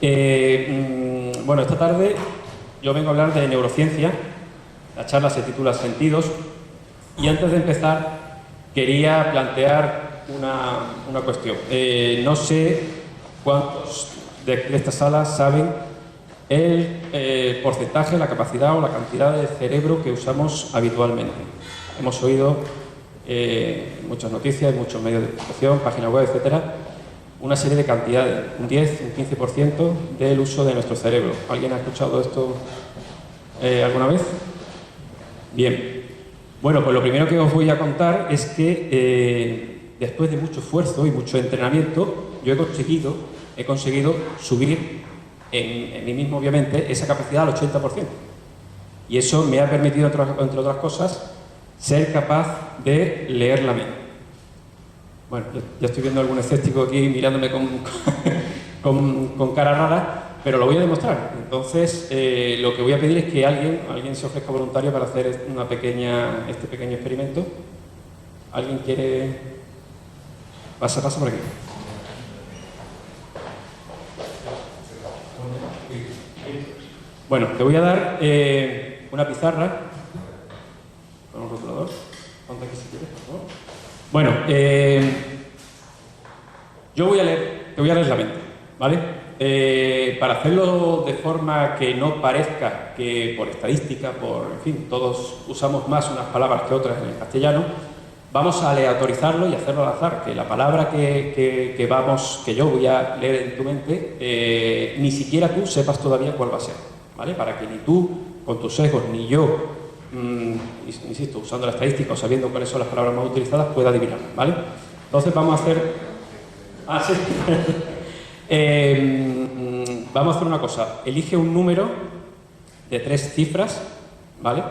Bueno, esta tarde yo vengo a hablar de neurociencia. La charla se titula Sentidos. Y antes de empezar, quería plantear una cuestión. No sé cuántos de esta sala saben el porcentaje, la capacidad o la cantidad de cerebro que usamos habitualmente. Hemos oído muchas noticias, muchos medios de comunicación, páginas web, etcétera, una serie de cantidades, un 10, un 15% del uso de nuestro cerebro. ¿Alguien ha escuchado esto alguna vez? Bien. Bueno, pues lo primero que os voy a contar es que después de mucho esfuerzo y mucho entrenamiento, yo he conseguido subir en mí mismo, obviamente, esa capacidad al 80%. Y eso me ha permitido, entre otras cosas, ser capaz de leer la mente. Bueno, ya estoy viendo algún escéptico aquí mirándome con cara rara, pero lo voy a demostrar. Entonces, lo que voy a pedir es que alguien se ofrezca voluntario para hacer este pequeño experimento. ¿Alguien quiere? Pasa por aquí. Bueno, te voy a dar una pizarra con un rotulador. Ponte aquí si quieres, por favor. Bueno, te voy a leer la mente, ¿vale? Para hacerlo de forma que no parezca que por estadística, en fin, todos usamos más unas palabras que otras en el castellano, vamos a aleatorizarlo y hacerlo al azar, que la palabra que yo voy a leer en tu mente, ni siquiera tú sepas todavía cuál va a ser, ¿vale? Para que ni tú, con tus sesgos, ni yo, insisto, usando la estadística o sabiendo cuáles son las palabras más utilizadas, pueda adivinarlas, ¿vale? Entonces vamos a hacer... sí. Vamos a hacer una cosa. Elige un número de 3 cifras, ¿vale?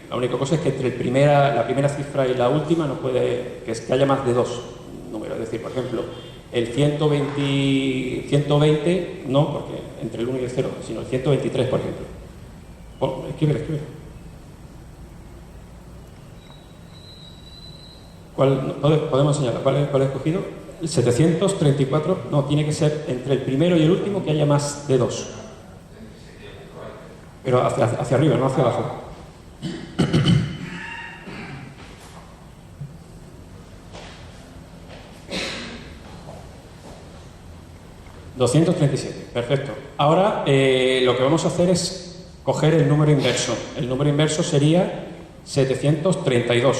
La única cosa es que entre la primera cifra y la última no puede que haya más de 2 números. Es decir, por ejemplo, el 120 no, porque entre el 1 y el 0, sino el 123, por ejemplo. Escribe. ¿Podemos enseñarla? ¿Cuál he escogido? El 734, no, tiene que ser entre el primero y el último que haya más de 2. Pero hacia arriba, no hacia abajo. ...237, perfecto. Ahora lo que vamos a hacer es coger el número inverso. El número inverso sería 732.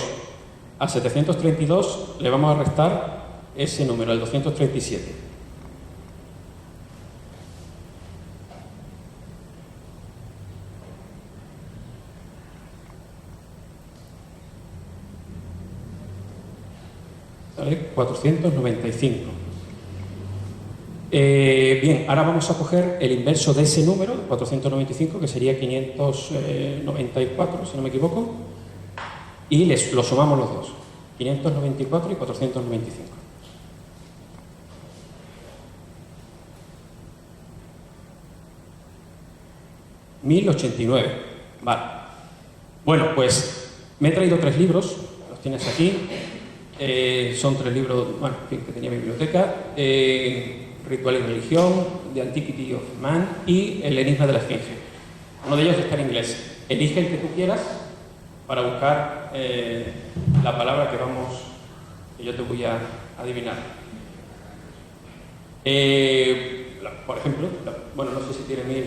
A 732 le vamos a restar ese número, el 237. ¿Sale? 495. Bien, ahora vamos a coger el inverso de ese número, 495, que sería 594, si no me equivoco, y lo sumamos los dos, 594 y 495. $1089. Vale. Bueno, pues me he traído 3 libros, los tienes aquí. Son 3 libros, bueno, en fin, que tenía en mi biblioteca. Ritual y religión, The Antiquity of Man y El enigma de la esfinge. Uno de ellos está en inglés. Elige el que tú quieras para buscar la palabra que yo te voy a adivinar. Por ejemplo, bueno, no sé si tiene 1000,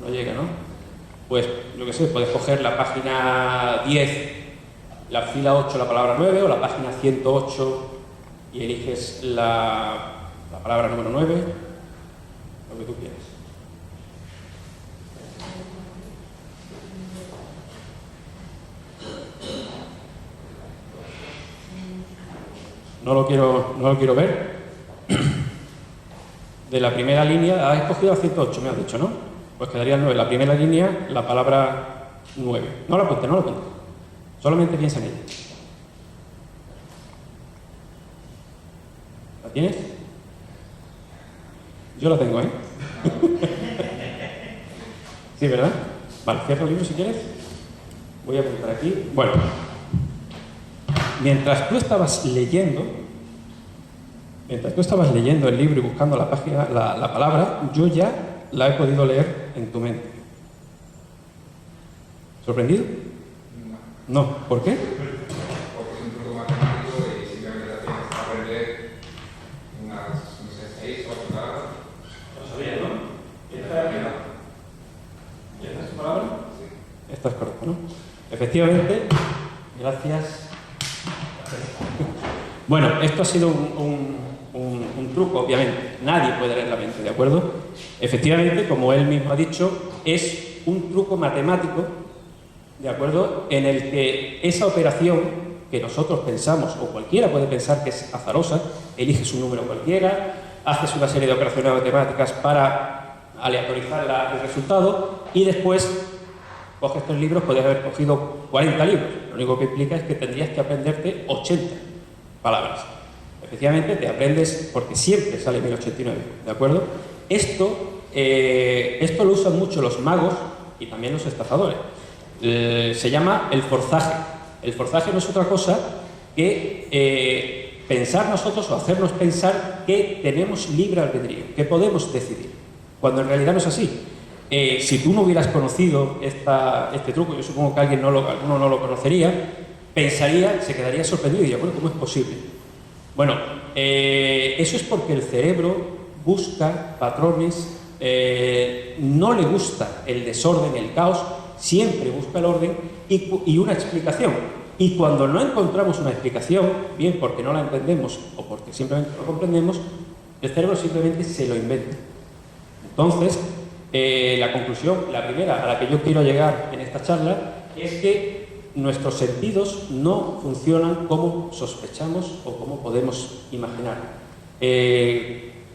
no llega, ¿no? Pues, yo qué sé, puedes coger la página 10, la fila 8, la palabra 9, o la página 108 y eliges la palabra número 9, lo que tú quieras. No lo quiero ver. De la primera línea, has escogido la 108, me has dicho, ¿no? Pues quedaría el 9. La primera línea, la palabra 9. No la apuntes. Solamente piensa en ella. ¿La tienes? Yo la tengo, ¿eh? Sí, ¿verdad? Vale, cierra el libro si quieres. Voy a apuntar aquí. Bueno, mientras tú estabas leyendo, Mientras tú estabas leyendo el libro y buscando la página, la palabra, yo ya la he podido leer en tu mente. ¿Sorprendido? No. ¿Por qué? Porque es un truco matemático y simplemente tienes que aprender unas, no sé, 6 o 8 palabras. Lo sabía, ¿no? ¿Y esta es tu palabra? Sí. Esta es correcta, ¿no? Efectivamente, gracias. Bueno, esto ha sido un truco, obviamente. Nadie puede leer la mente, ¿de acuerdo? Efectivamente, como él mismo ha dicho, es un truco matemático, ¿de acuerdo?, en el que esa operación que nosotros pensamos, o cualquiera puede pensar que es azarosa, eliges un número cualquiera, haces una serie de operaciones matemáticas para aleatorizar el resultado y después coges 3 libros, podrías haber cogido 40 libros. Lo único que implica es que tendrías que aprenderte 80 palabras. Efectivamente, te aprendes porque siempre sale 1089, ¿de acuerdo? Esto lo usan mucho los magos y también los estafadores. Se llama el forzaje. El forzaje no es otra cosa que pensar nosotros o hacernos pensar que tenemos libre albedrío, que podemos decidir, cuando en realidad no es así. Si tú no hubieras conocido este truco, yo supongo que alguno no lo conocería, pensaría, se quedaría sorprendido y diría, bueno, ¿cómo es posible? Bueno, eso es porque el cerebro busca patrones, no le gusta el desorden, el caos, siempre busca el orden y una explicación. Y cuando no encontramos una explicación, bien porque no la entendemos o porque simplemente no lo comprendemos, el cerebro simplemente se lo inventa. Entonces, la conclusión, la primera a la que yo quiero llegar en esta charla, es que nuestros sentidos no funcionan como sospechamos o como podemos imaginar.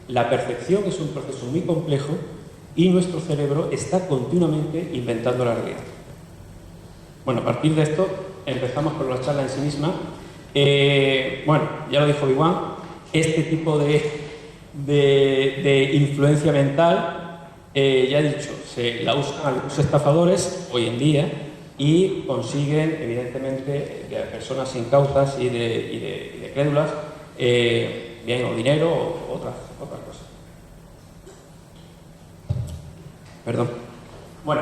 La percepción es un proceso muy complejo y nuestro cerebro está continuamente inventando la realidad. Bueno, a partir de esto empezamos con la charla en sí misma. Bueno, ya lo dijo Obi-Wan, este tipo de influencia mental, ya he dicho, se la usan algunos estafadores hoy en día y consiguen, evidentemente, de personas incautas y de crédulas, bien, o dinero o otras cosas. Perdón. Bueno,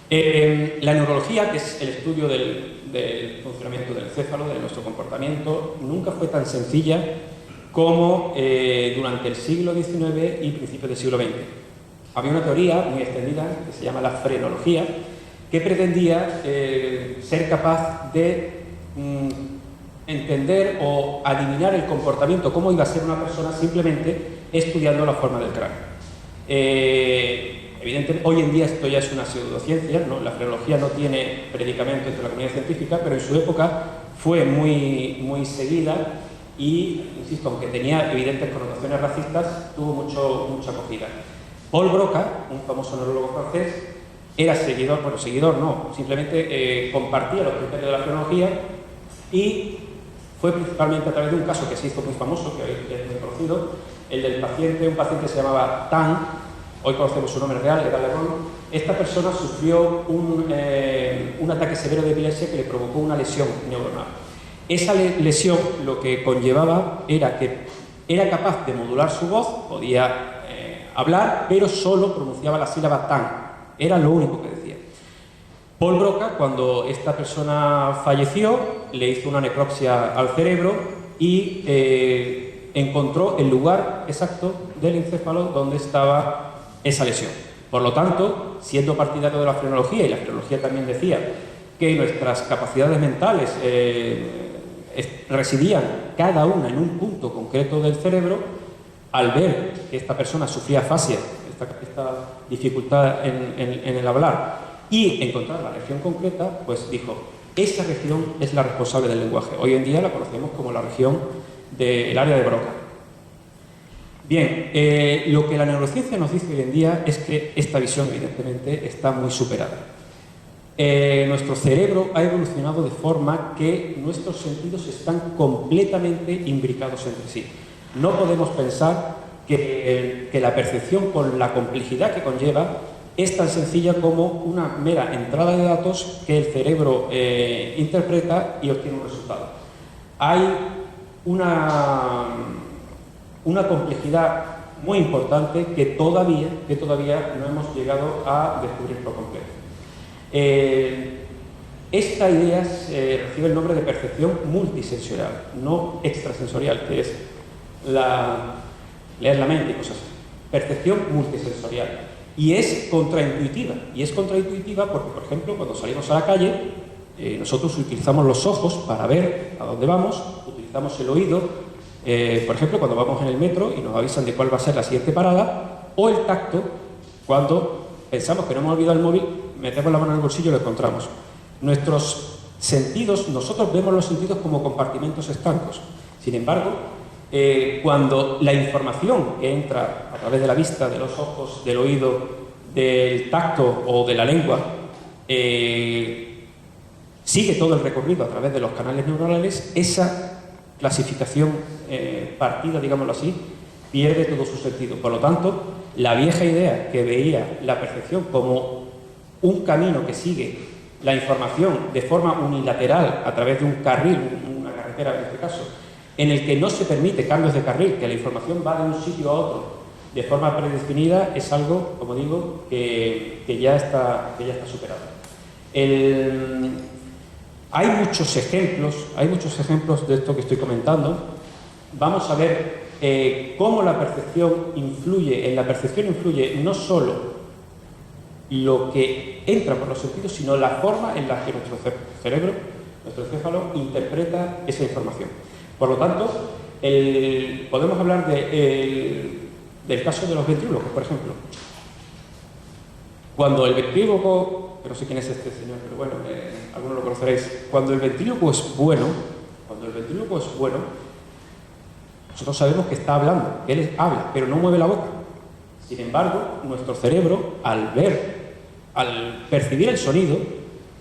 la neurología, que es el estudio del funcionamiento del encéfalo, de nuestro comportamiento, nunca fue tan sencilla como durante el siglo XIX y principios del siglo XX. Había una teoría muy extendida que se llama la frenología, que pretendía ser capaz de entender o adivinar el comportamiento, cómo iba a ser una persona simplemente estudiando la forma del cráneo. Evidentemente, hoy en día esto ya es una pseudociencia, ¿no? La frenología no tiene predicamento entre la comunidad científica, pero en su época fue muy seguida y, insisto, aunque tenía evidentes connotaciones racistas, tuvo mucha acogida. Paul Broca, un famoso neurólogo francés, era seguidor, bueno, seguidor no, simplemente compartía los criterios de la frenología y fue principalmente a través de un caso que se hizo muy famoso, que es muy conocido, el del paciente, un paciente que se llamaba Tan, hoy conocemos su nombre real, Edgar Lerón. Esta persona sufrió un ataque severo de epilepsia que le provocó una lesión neuronal. Esa lesión lo que conllevaba era que era capaz de modular su voz, podía hablar, pero solo pronunciaba la sílaba tan. Era lo único que decía. Paul Broca, cuando esta persona falleció, le hizo una necropsia al cerebro y encontró el lugar exacto del encéfalo donde estaba esa lesión. Por lo tanto, siendo partidario de la frenología, y la frenología también decía que nuestras capacidades mentales residían cada una en un punto concreto del cerebro, al ver que esta persona sufría afasia, esta dificultad en el hablar, y encontrar la región concreta, pues dijo, esa región es la responsable del lenguaje. Hoy en día la conocemos como la región del área de Broca. Bien, lo que la neurociencia nos dice hoy en día es que esta visión, evidentemente, está muy superada. Nuestro cerebro ha evolucionado de forma que nuestros sentidos están completamente imbricados entre sí. No podemos pensar que la percepción, con la complejidad que conlleva, es tan sencilla como una mera entrada de datos que el cerebro interpreta y obtiene un resultado. Hay una complejidad muy importante que todavía no hemos llegado a descubrir por completo. Esta idea recibe el nombre de percepción multisensorial, no extrasensorial, que es leer la mente y cosas así. Percepción multisensorial. Y es contraintuitiva. Y es contraintuitiva porque, por ejemplo, cuando salimos a la calle, nosotros utilizamos los ojos para ver a dónde vamos, utilizamos el oído, por ejemplo, cuando vamos en el metro y nos avisan de cuál va a ser la siguiente parada, o el tacto, cuando pensamos que no hemos olvidado el móvil, metemos la mano en el bolsillo y lo encontramos. Nuestros sentidos, nosotros vemos los sentidos como compartimentos estancos. Sin embargo, cuando la información que entra a través de la vista, de los ojos, del oído, del tacto o de la lengua, sigue todo el recorrido a través de los canales neuronales, esa clasificación partida, digámoslo así, pierde todo su sentido. Por lo tanto, la vieja idea que veía la percepción como un camino que sigue la información de forma unilateral a través de un carril, una carretera en este caso, en el que no se permite cambios de carril, que la información va de un sitio a otro de forma predefinida, es algo, como digo, que ya está superado. Hay muchos ejemplos de esto que estoy comentando. Vamos a ver cómo la percepción influye. En la percepción influye no solo lo que entra por los sentidos, sino la forma en la que nuestro cerebro, nuestro encéfalo, interpreta esa información. Por lo tanto, podemos hablar del caso de los ventrílocos, por ejemplo. Cuando el ventríloco, no sé quién es este señor, pero bueno, algunos lo conoceréis. Cuando el ventríloco es bueno, nosotros sabemos que está hablando, que él habla, pero no mueve la boca. Sin embargo, nuestro cerebro, al percibir el sonido,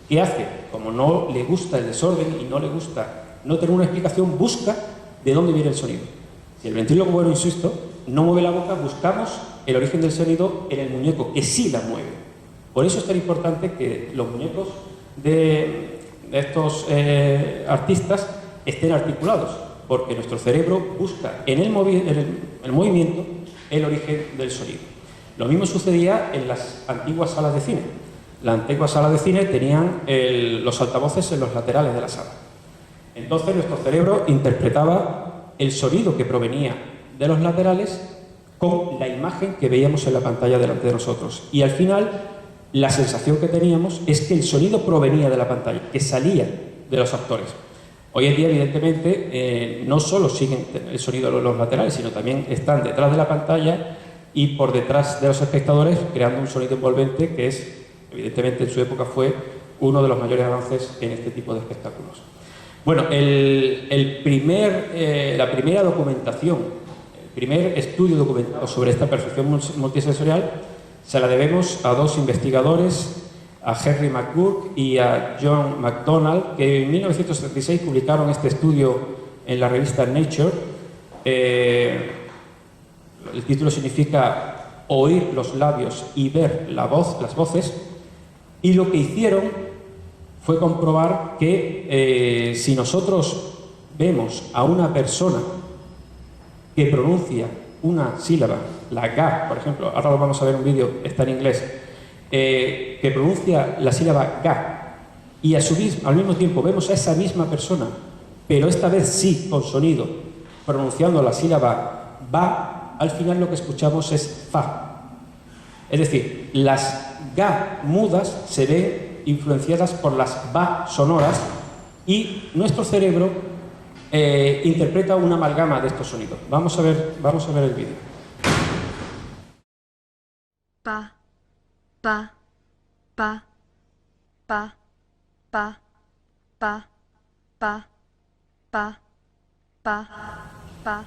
¿qué hace? Como no le gusta el desorden y no le gusta no tener una explicación, busca de dónde viene el sonido. Si el ventríloco bueno, insisto, no mueve la boca, buscamos el origen del sonido en el muñeco, que sí la mueve. Por eso es tan importante que los muñecos de estos artistas estén articulados, porque nuestro cerebro busca en el movimiento el origen del sonido. Lo mismo sucedía en las antiguas salas de cine. Las antiguas salas de cine tenían los altavoces en los laterales de la sala. Entonces nuestro cerebro interpretaba el sonido que provenía de los laterales con la imagen que veíamos en la pantalla delante de nosotros. Y al final, la sensación que teníamos es que el sonido provenía de la pantalla, que salía de los actores. Hoy en día, evidentemente, no solo siguen el sonido de los laterales, sino también están detrás de la pantalla y por detrás de los espectadores, creando un sonido envolvente que evidentemente en su época fue uno de los mayores avances en este tipo de espectáculos. Bueno, la primera documentación, el primer estudio documentado sobre esta percepción multisensorial se la debemos a dos investigadores, a Henry McGurk y a John McDonald, que en 1976 publicaron este estudio en la revista Nature. El título significa oír los labios y ver las voces, y lo que hicieron fue comprobar que si nosotros vemos a una persona que pronuncia una sílaba, la ga, por ejemplo, ahora lo vamos a ver en un vídeo, está en inglés, que pronuncia la sílaba ga, y al mismo tiempo vemos a esa misma persona, pero esta vez sí con sonido, pronunciando la sílaba ba, al final lo que escuchamos es fa. Es decir, las ga mudas se ven influenciadas por las ba sonoras y nuestro cerebro interpreta una amalgama de estos sonidos. Vamos a ver el vídeo. Pa, pa, pa, pa, pa, pa, pa, pa, pa, pa.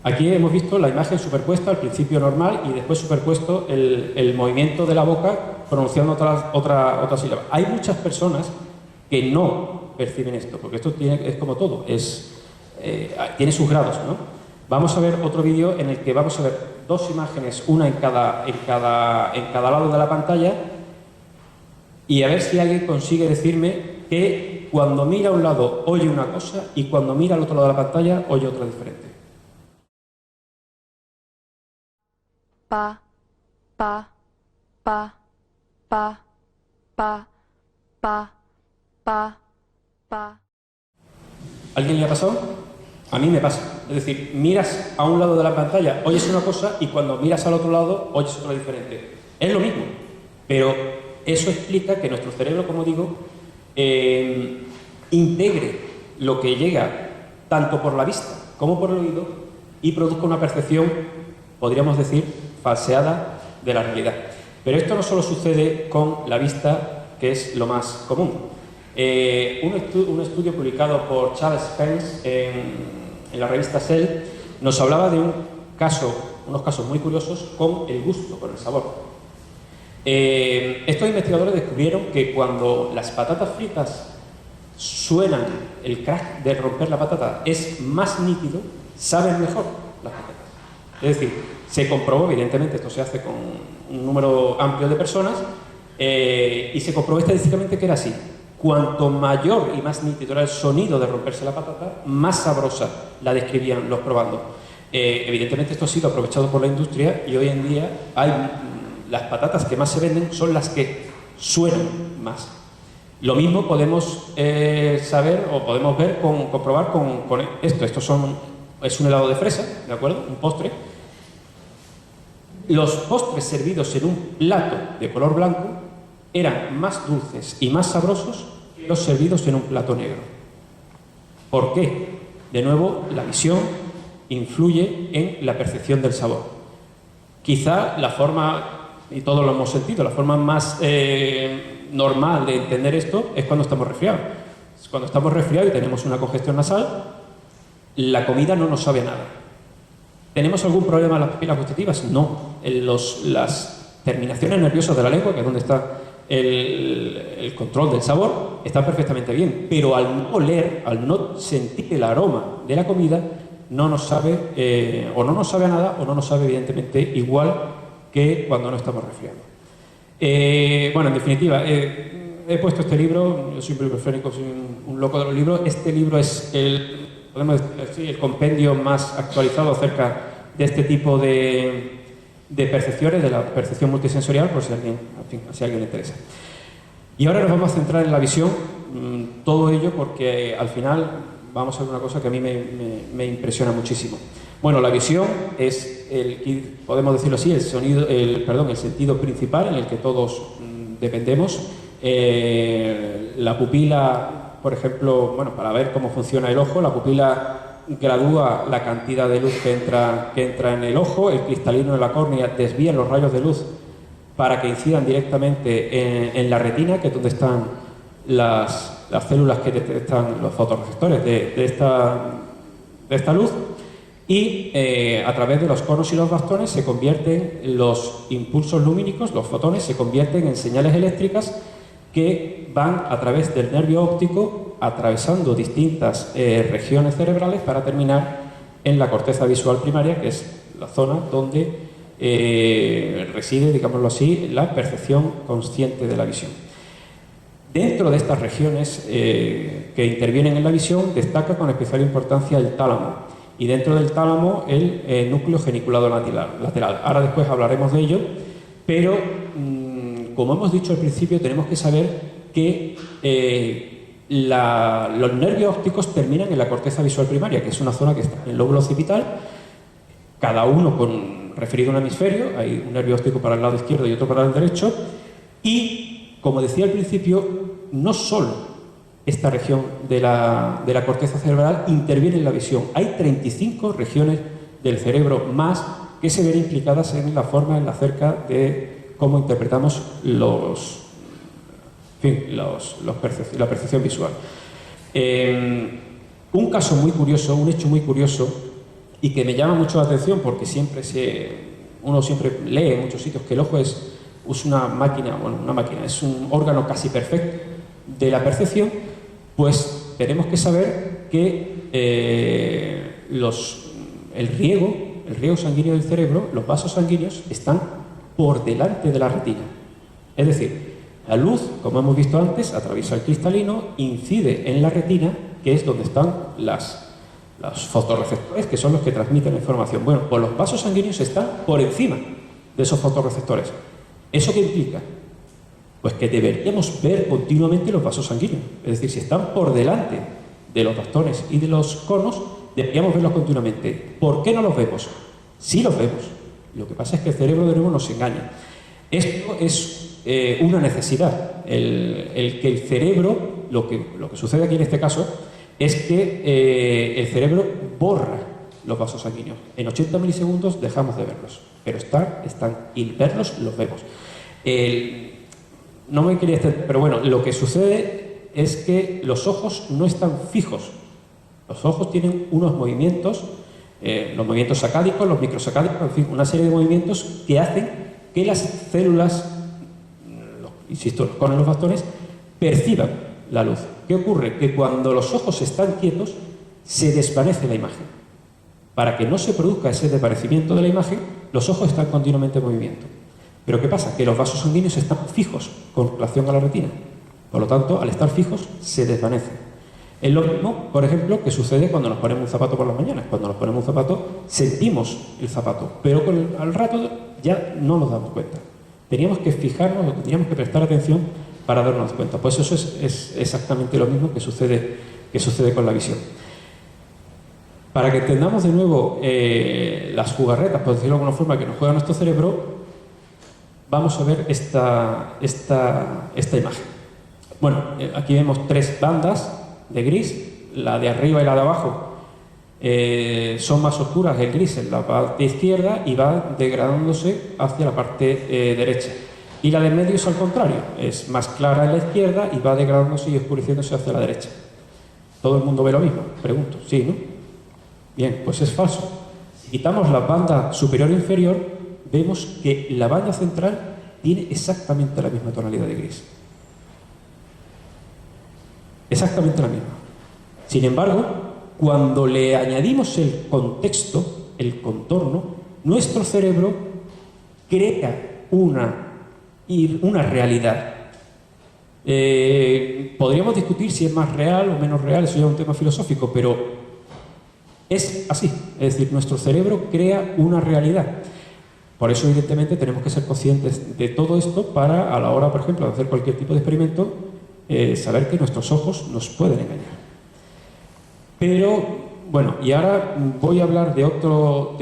Aquí hemos visto la imagen superpuesta al principio normal y después superpuesto el movimiento de la boca pronunciando otra sílaba. Hay muchas personas que no perciben esto, porque esto es como todo, tiene sus grados, ¿no? Vamos a ver otro vídeo en el que vamos a ver dos imágenes, una en cada lado de la pantalla, y a ver si alguien consigue decirme que cuando mira a un lado oye una cosa y cuando mira al otro lado de la pantalla oye otra diferente. pa, pa, pa, pa, pa, pa, pa, pa. ¿Alguien le ha pasado? A mí me pasa. Es decir, miras a un lado de la pantalla, oyes una cosa y cuando miras al otro lado, oyes otra diferente. Es lo mismo, pero eso explica que nuestro cerebro, como digo, integre lo que llega tanto por la vista como por el oído y produzca una percepción, podríamos decir, falseada de la realidad. Pero esto no solo sucede con la vista, que es lo más común. Un estudio publicado por Charles Spence en la revista Cell nos hablaba de unos casos muy curiosos con el gusto, con el sabor. Estos investigadores descubrieron que cuando las patatas fritas suenan, el crack de romper la patata es más nítido, saben mejor las patatas. Es decir, se comprobó, evidentemente esto se hace con un número amplio de personas, y se comprobó estadísticamente que era así. Cuanto mayor y más nítido era el sonido de romperse la patata, más sabrosa la describían los probando. Evidentemente esto ha sido aprovechado por la industria y hoy en día las patatas que más se venden son las que suenan más. Lo mismo podemos saber o podemos ver, comprobar con esto. Es un helado de fresa, ¿de acuerdo? Un postre. Los postres servidos en un plato de color blanco eran más dulces y más sabrosos que los servidos en un plato negro. ¿Por qué? De nuevo, la visión influye en la percepción del sabor. Quizá la forma, y todos lo hemos sentido, la forma más normal de entender esto es cuando estamos resfriados. Cuando estamos resfriados y tenemos una congestión nasal, la comida no nos sabe a nada. ¿Tenemos algún problema en las papilas gustativas? No. Las terminaciones nerviosas de la lengua, que es donde está el control del sabor, está perfectamente bien, pero al no oler, al no sentir el aroma de la comida, no nos sabe, o no nos sabe a nada, o no nos sabe evidentemente igual que cuando no estamos resfriados. Bueno, en definitiva, he puesto este libro, yo soy un bibliofrénico, soy un loco de los libros. Este libro es podemos decir, el compendio más actualizado acerca de este tipo de percepciones, de la percepción multisensorial, por si a alguien le interesa. Y ahora nos vamos a centrar en la visión, todo ello porque al final vamos a ver una cosa que a mí me impresiona muchísimo. Bueno, la visión es, podemos decirlo así, el sentido principal en el que todos dependemos. La pupila, por ejemplo, bueno, para ver cómo funciona el ojo, la pupila gradúa la cantidad de luz que entra en el ojo, el cristalino de la córnea desvía los rayos de luz para que incidan directamente en la retina, que es donde están las células que detectan los fotorreceptores de esta luz, y a través de los conos y los bastones se convierten los impulsos lumínicos, los fotones, se convierten en señales eléctricas que van a través del nervio óptico, atravesando distintas regiones cerebrales para terminar en la corteza visual primaria, que es la zona donde reside, digámoslo así, la percepción consciente de la visión. Dentro de estas regiones que intervienen en la visión, destaca con especial importancia el tálamo, y dentro del tálamo el núcleo geniculado lateral. Ahora después hablaremos de ello, pero como hemos dicho al principio, tenemos que saber que los nervios ópticos terminan en la corteza visual primaria, que es una zona que está en el lóbulo occipital, cada uno referido a un hemisferio. Hay un nervio óptico para el lado izquierdo y otro para el derecho, y como decía al principio, no solo esta región de la corteza cerebral interviene en la visión. Hay 35 regiones del cerebro más que se ven implicadas en la forma, en la acerca de cómo interpretamos la percepción visual. Un caso muy curioso, un hecho muy curioso, y que me llama mucho la atención porque uno siempre lee en muchos sitios que el ojo es una máquina, es un órgano casi perfecto de la percepción. Pues tenemos que saber que el riego sanguíneo del cerebro, los vasos sanguíneos, están por delante de la retina. Es decir, la luz, como hemos visto antes, atraviesa el cristalino, incide en la retina, que es donde están los fotorreceptores, que son los que transmiten la información. Bueno, pues los vasos sanguíneos están por encima de esos fotorreceptores. ¿Eso qué implica? Pues que deberíamos ver continuamente los vasos sanguíneos. Es decir, si están por delante de los bastones y de los conos, deberíamos verlos continuamente. ¿Por qué no los vemos? Sí los vemos. Lo que pasa es que el cerebro de nuevo nos engaña. Esto es una necesidad. El que el cerebro, lo que sucede aquí en este caso, es que el cerebro borra los vasos sanguíneos. En 80 milisegundos dejamos de verlos, pero están y verlos los vemos. No me quería extender, pero bueno, lo que sucede es que los ojos no están fijos. Los ojos tienen unos movimientos, los movimientos sacádicos, los microsacádicos, en fin, una serie de movimientos que hacen que las células, insisto, con los bastones, perciban la luz. ¿Qué ocurre? Que cuando los ojos están quietos, se desvanece la imagen. Para que no se produzca ese desvanecimiento de la imagen, los ojos están continuamente en movimiento. Pero ¿qué pasa? Que los vasos sanguíneos están fijos con relación a la retina. Por lo tanto, al estar fijos, se desvanecen. Es lo mismo, por ejemplo, que sucede cuando nos ponemos un zapato por las mañanas. Cuando nos ponemos un zapato, sentimos el zapato, pero al rato ya no nos damos cuenta. Teníamos que fijarnos, o teníamos que prestar atención para darnos cuenta. Pues eso es exactamente lo mismo que sucede con la visión. Para que entendamos de nuevo las jugarretas, por decirlo de alguna forma, que nos juega nuestro cerebro, vamos a ver esta imagen. Bueno, aquí vemos tres bandas de gris, la de arriba y la de abajo son más oscuras, el gris en la parte izquierda y va degradándose hacia la parte derecha. Y la de medio es al contrario, es más clara en la izquierda y va degradándose y oscureciéndose hacia la derecha. ¿Todo el mundo ve lo mismo? Pregunto, ¿sí, no? Bien, pues es falso. Si quitamos la banda superior e inferior, vemos que la banda central tiene exactamente la misma tonalidad de gris. Exactamente la misma. Sin embargo, cuando le añadimos el contexto, el contorno, nuestro cerebro crea una realidad. Podríamos discutir si es más real o menos real, eso ya es un tema filosófico, pero es así. Es decir, nuestro cerebro crea una realidad. Por eso, evidentemente, tenemos que ser conscientes de todo esto para, a la hora, por ejemplo, de hacer cualquier tipo de experimento, saber que nuestros ojos nos pueden engañar. Pero, bueno, y ahora voy a hablar de otro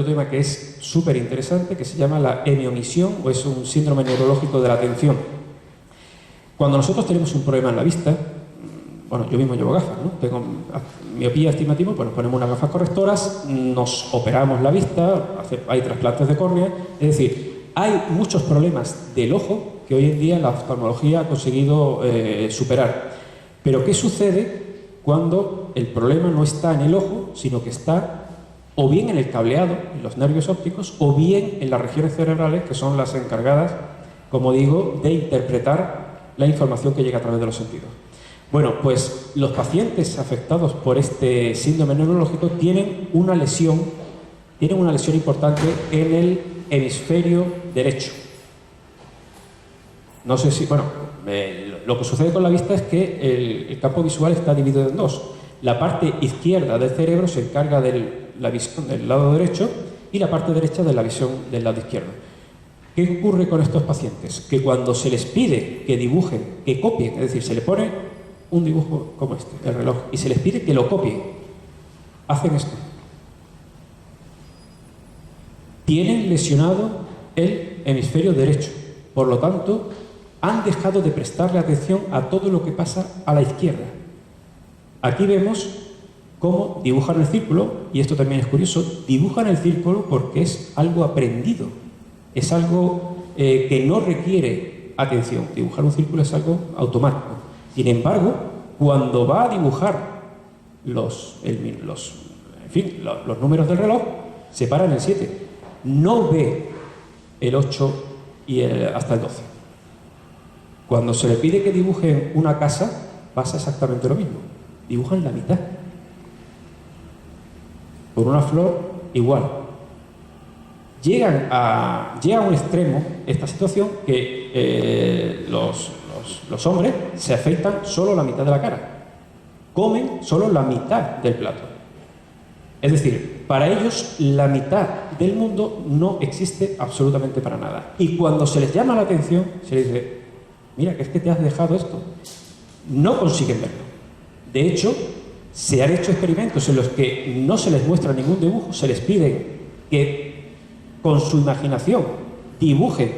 tema que es súper interesante, que se llama la hemiomisión, o es un síndrome neurológico de la atención. Cuando nosotros tenemos un problema en la vista, bueno, yo mismo llevo gafas, ¿no? Tengo miopía, astigmatismo, pues nos ponemos unas gafas correctoras, nos operamos la vista, hay trasplantes de córnea, es decir, hay muchos problemas del ojo que hoy en día la oftalmología ha conseguido superar. Pero ¿qué sucede cuando el problema no está en el ojo, sino que está o bien en el cableado, en los nervios ópticos, o bien en las regiones cerebrales, que son las encargadas, como digo, de interpretar la información que llega a través de los sentidos? Bueno, pues los pacientes afectados por este síndrome neurológico tienen una lesión importante en el hemisferio derecho. No sé si, bueno, lo que sucede con la vista es que el campo visual está dividido en dos. La parte izquierda del cerebro se encarga de la visión del lado derecho y la parte derecha de la visión del lado izquierdo. ¿Qué ocurre con estos pacientes? Que cuando se les pide que dibujen, que copien, es decir, se le pone un dibujo como este, el reloj, y se les pide que lo copien, hacen esto. Tienen lesionado el hemisferio derecho, por lo tanto, han dejado de prestarle atención a todo lo que pasa a la izquierda. Aquí vemos cómo dibujan el círculo, y esto también es curioso, dibujan el círculo porque es algo aprendido, es algo que no requiere atención. Dibujar un círculo es algo automático. Sin embargo, cuando va a dibujar los números del reloj, se para en el 7. No ve el 8 y hasta el 12. Cuando se le pide que dibujen una casa, pasa exactamente lo mismo. Dibujan la mitad. Por una flor, igual. Llega a un extremo esta situación que los hombres se afeitan solo la mitad de la cara. Comen solo la mitad del plato. Es decir, para ellos la mitad del mundo no existe absolutamente para nada. Y cuando se les llama la atención, se les dice, mira, que es que te has dejado esto. No consiguen verlo. De hecho, se han hecho experimentos en los que no se les muestra ningún dibujo, se les pide que con su imaginación dibujen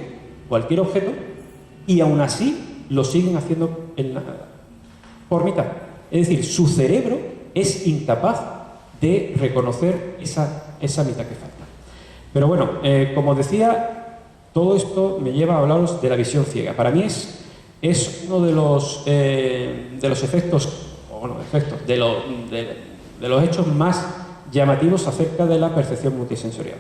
cualquier objeto y aún así lo siguen haciendo por mitad. Es decir, su cerebro es incapaz de reconocer esa mitad que falta. Pero bueno, como decía, todo esto me lleva a hablaros de la visión ciega. Para mí es uno de los efectos, de los hechos más llamativos acerca de la percepción multisensorial.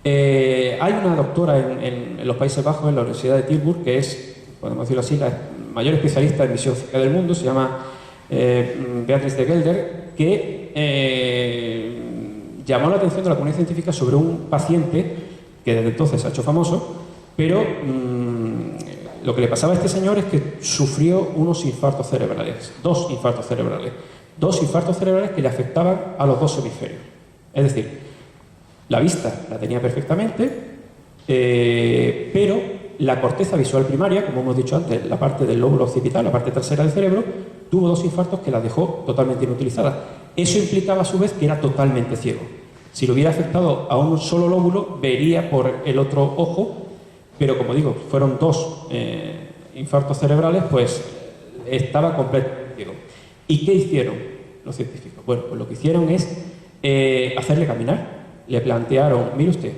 Hay una doctora en los Países Bajos, en la Universidad de Tilburg, que es, podemos decirlo así, la mayor especialista en visión ciega del mundo, se llama Beatrice de Gelder, que llamó la atención de la comunidad científica sobre un paciente que desde entonces se ha hecho famoso, pero lo que le pasaba a este señor es que sufrió unos infartos cerebrales, dos infartos cerebrales que le afectaban a los dos hemisferios. Es decir, la vista la tenía perfectamente, pero la corteza visual primaria, como hemos dicho antes, la parte del lóbulo occipital, la parte trasera del cerebro, tuvo dos infartos que la dejó totalmente inutilizada. Eso implicaba a su vez que era totalmente ciego. Si lo hubiera afectado a un solo lóbulo, vería por el otro ojo, pero como digo, fueron dos infartos cerebrales, pues estaba completamente ciego. ¿Y qué hicieron los científicos? Bueno, pues lo que hicieron es hacerle caminar. Le plantearon, mire usted,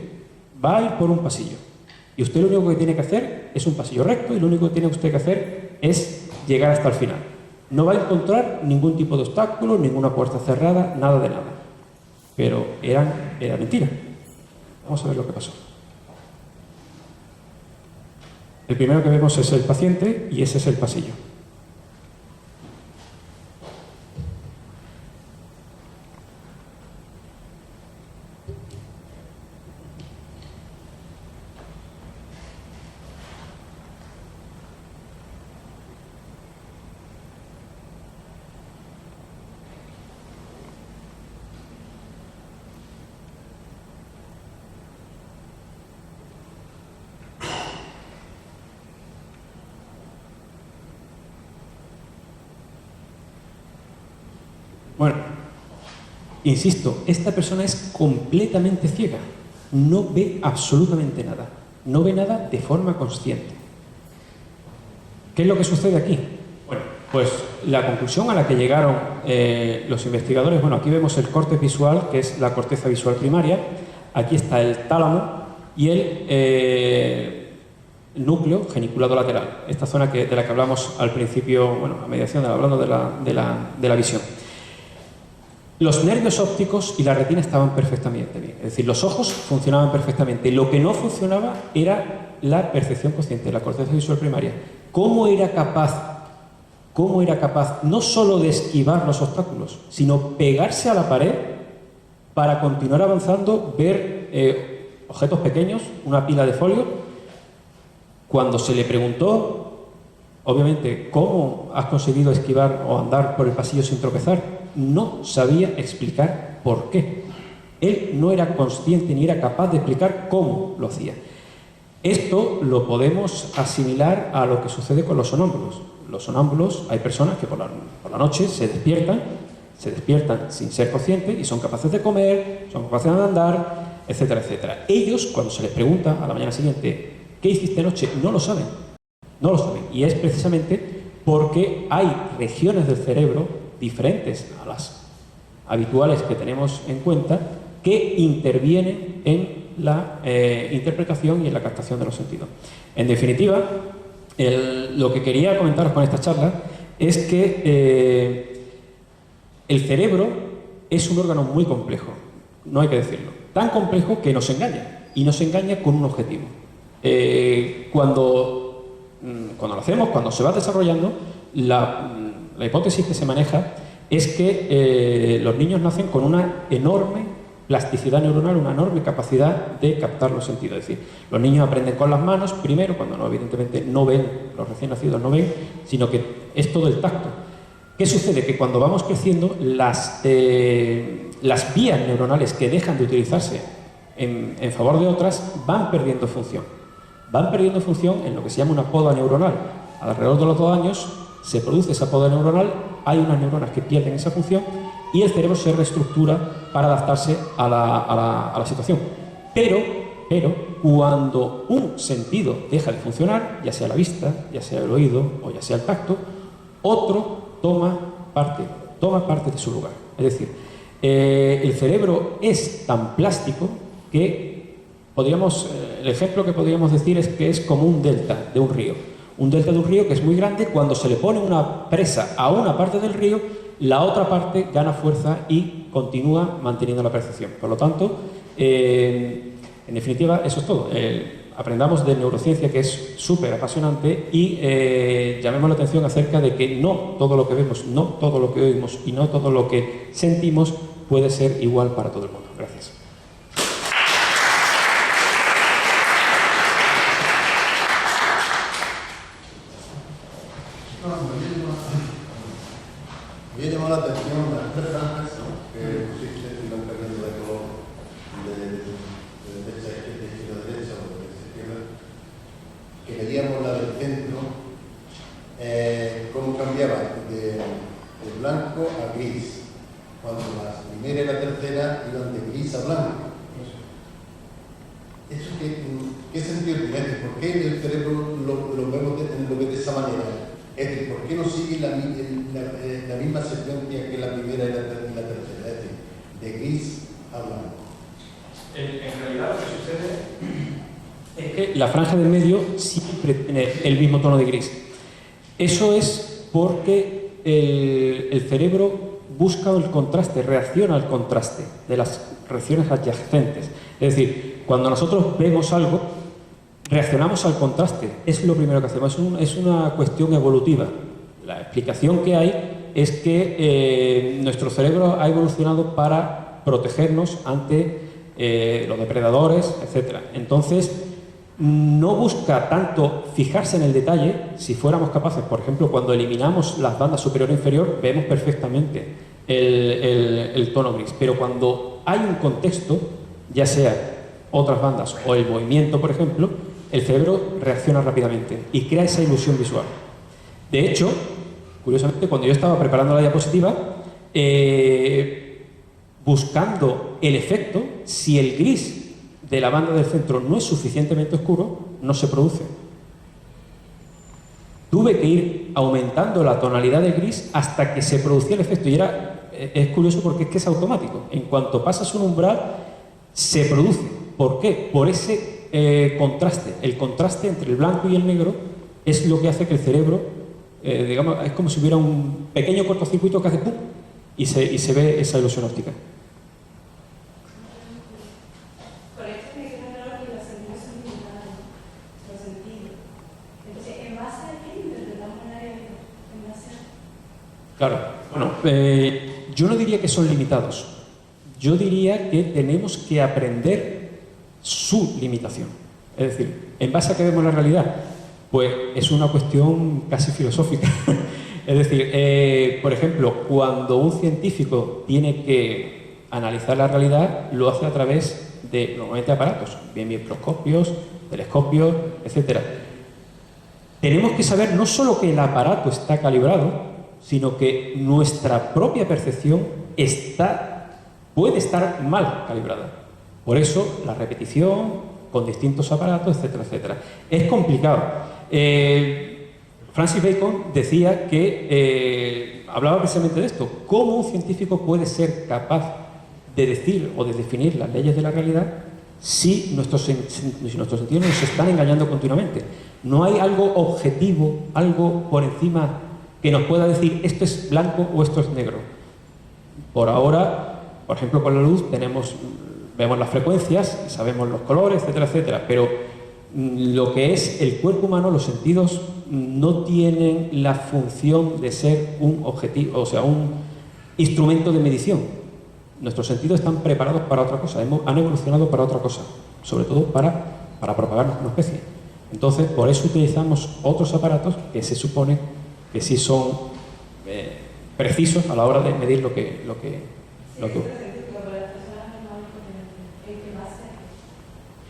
va a ir por un pasillo y usted lo único que tiene que hacer es un pasillo recto y lo único que tiene usted que hacer es llegar hasta el final. No va a encontrar ningún tipo de obstáculo, ninguna puerta cerrada, nada de nada. Pero era mentira. Vamos a ver lo que pasó. El primero que vemos es el paciente y ese es el pasillo. Bueno, insisto, esta persona es completamente ciega, no ve absolutamente nada, no ve nada de forma consciente. ¿Qué es lo que sucede aquí? Bueno, pues la conclusión a la que llegaron los investigadores, bueno, aquí vemos el córtex visual, que es la corteza visual primaria, aquí está el tálamo y el núcleo geniculado lateral, esta zona de la que hablamos al principio, bueno, a mediación, hablando de la visión. Los nervios ópticos y la retina estaban perfectamente bien, es decir, los ojos funcionaban perfectamente. Lo que no funcionaba era la percepción consciente, la corteza visual primaria. ¿Cómo era capaz no solo de esquivar los obstáculos, sino pegarse a la pared para continuar avanzando, ver objetos pequeños, una pila de folio? Cuando se le preguntó, obviamente, ¿cómo has conseguido esquivar o andar por el pasillo sin tropezar?, no sabía explicar por qué. Él no era consciente ni era capaz de explicar cómo lo hacía. Esto lo podemos asimilar a lo que sucede con los sonámbulos. Los sonámbulos, hay personas que por la noche se despiertan sin ser conscientes y son capaces de comer, son capaces de andar, etcétera, etcétera. Ellos, cuando se les pregunta a la mañana siguiente, ¿qué hiciste anoche?, no lo saben. No lo saben. Y es precisamente porque hay regiones del cerebro diferentes a las habituales que tenemos en cuenta, que intervienen en la interpretación y en la captación de los sentidos. En definitiva, lo que quería comentaros con esta charla es que el cerebro es un órgano muy complejo, no hay que decirlo, tan complejo que nos engaña, y nos engaña con un objetivo. Cuando lo hacemos, cuando se va desarrollando, la hipótesis que se maneja es que los niños nacen con una enorme plasticidad neuronal, una enorme capacidad de captar los sentidos. Es decir, los niños aprenden con las manos, primero, cuando evidentemente no ven, los recién nacidos no ven, sino que es todo el tacto. ¿Qué sucede? Que cuando vamos creciendo, las vías neuronales que dejan de utilizarse en favor de otras van perdiendo función. Van perdiendo función en lo que se llama una poda neuronal. Alrededor de los 2 años se produce esa poda neuronal, hay unas neuronas que pierden esa función y el cerebro se reestructura para adaptarse a la situación. Pero cuando un sentido deja de funcionar, ya sea la vista, ya sea el oído o ya sea el tacto, otro toma parte de su lugar. Es decir, el cerebro es tan plástico que el ejemplo que podríamos decir es que es como un delta de un río. Un delta de un río que es muy grande, cuando se le pone una presa a una parte del río, la otra parte gana fuerza y continúa manteniendo la percepción. Por lo tanto, en definitiva, eso es todo. Aprendamos de neurociencia, que es súper apasionante, y llamemos la atención acerca de que no todo lo que vemos, no todo lo que oímos y no todo lo que sentimos puede ser igual para todo el mundo. Gracias. Me llamó la atención las 3 franjas que pusiste y van cambiando de color de derecha a izquierda, derecha o de derecha a izquierda, que veíamos la del centro, cómo cambiaba de blanco a gris, cuando la primera y la tercera iban de gris a blanco. ¿Eso qué sentido tiene? ¿Por qué el cerebro lo ve de esa manera? Es decir, ¿por qué no sigue la misma secuencia que la primera y la tercera? Es decir, de gris a blanco. En realidad lo que sucede es que la franja del medio siempre tiene el mismo tono de gris. Eso es porque el cerebro busca el contraste, reacciona al contraste de las regiones adyacentes. Es decir, cuando nosotros vemos algo, reaccionamos al contraste. Es lo primero que hacemos. Es una cuestión evolutiva. La explicación que hay es que nuestro cerebro ha evolucionado para protegernos ante los depredadores, etc. Entonces, no busca tanto fijarse en el detalle. Si fuéramos capaces, por ejemplo, cuando eliminamos las bandas superior e inferior, vemos perfectamente el tono gris. Pero cuando hay un contexto, ya sea otras bandas o el movimiento, por ejemplo, el cerebro reacciona rápidamente y crea esa ilusión visual. De hecho, curiosamente, cuando yo estaba preparando la diapositiva, buscando el efecto, si el gris de la banda del centro no es suficientemente oscuro, no se produce. Tuve que ir aumentando la tonalidad de gris hasta que se producía el efecto. Y es curioso porque es que es automático. En cuanto pasas un umbral, se produce. ¿Por qué? Por ese contraste. El contraste entre el blanco y el negro es lo que hace que el cerebro, digamos, es como si hubiera un pequeño cortocircuito que hace ¡pum! Y se ve esa ilusión óptica. Por esto me queda claro que los sentidos son limitados, los sentidos. Entonces, ¿en base a qué interpretamos la realidad? ¿En base a...? Claro. Bueno, yo no diría que son limitados. Yo diría que tenemos que aprender su limitación. Es decir, ¿en base a qué vemos la realidad? Pues es una cuestión casi filosófica. Es decir, por ejemplo, cuando un científico tiene que analizar la realidad, lo hace a través de, normalmente, aparatos, bien microscopios, telescopios, etc. Tenemos que saber no solo que el aparato está calibrado, sino que nuestra propia percepción puede estar mal calibrada. Por eso, la repetición con distintos aparatos, etcétera, etcétera. Es complicado. Francis Bacon decía que, hablaba precisamente de esto, cómo un científico puede ser capaz de decir o de definir las leyes de la realidad si nuestros sentidos nos están engañando continuamente. No hay algo objetivo, algo por encima que nos pueda decir esto es blanco o esto es negro. Por ahora, por ejemplo, con la luz vemos las frecuencias, sabemos los colores, etcétera, etcétera, pero lo que es el cuerpo humano, los sentidos no tienen la función de ser un objetivo, o sea, un instrumento de medición. Nuestros sentidos están preparados para otra cosa, han evolucionado para otra cosa, sobre todo para propagarnos como especie. Entonces, por eso utilizamos otros aparatos que se supone que sí son precisos a la hora de medir lo que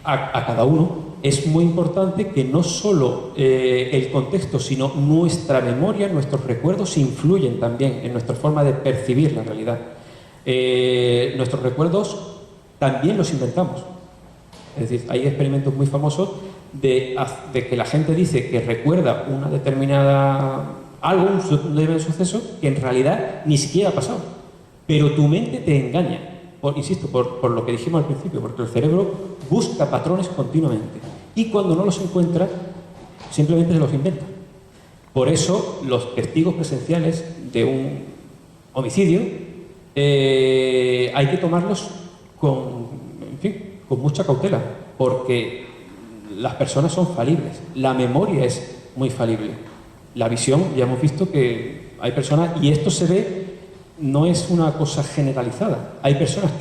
a cada uno. Es muy importante que no solo el contexto, sino nuestra memoria, nuestros recuerdos influyen también en nuestra forma de percibir la realidad. Nuestros recuerdos también los inventamos. Es decir, hay experimentos muy famosos de que la gente dice que recuerda una determinada un leve suceso que en realidad ni siquiera ha pasado. Pero tu mente te engaña, insisto, por lo que dijimos al principio, porque el cerebro busca patrones continuamente y cuando no los encuentra, simplemente se los inventa. Por eso los testigos presenciales de un homicidio hay que tomarlos con mucha cautela, porque las personas son falibles, la memoria es muy falible, la visión, ya hemos visto que hay personas, y esto se ve, no es una cosa generalizada, hay personas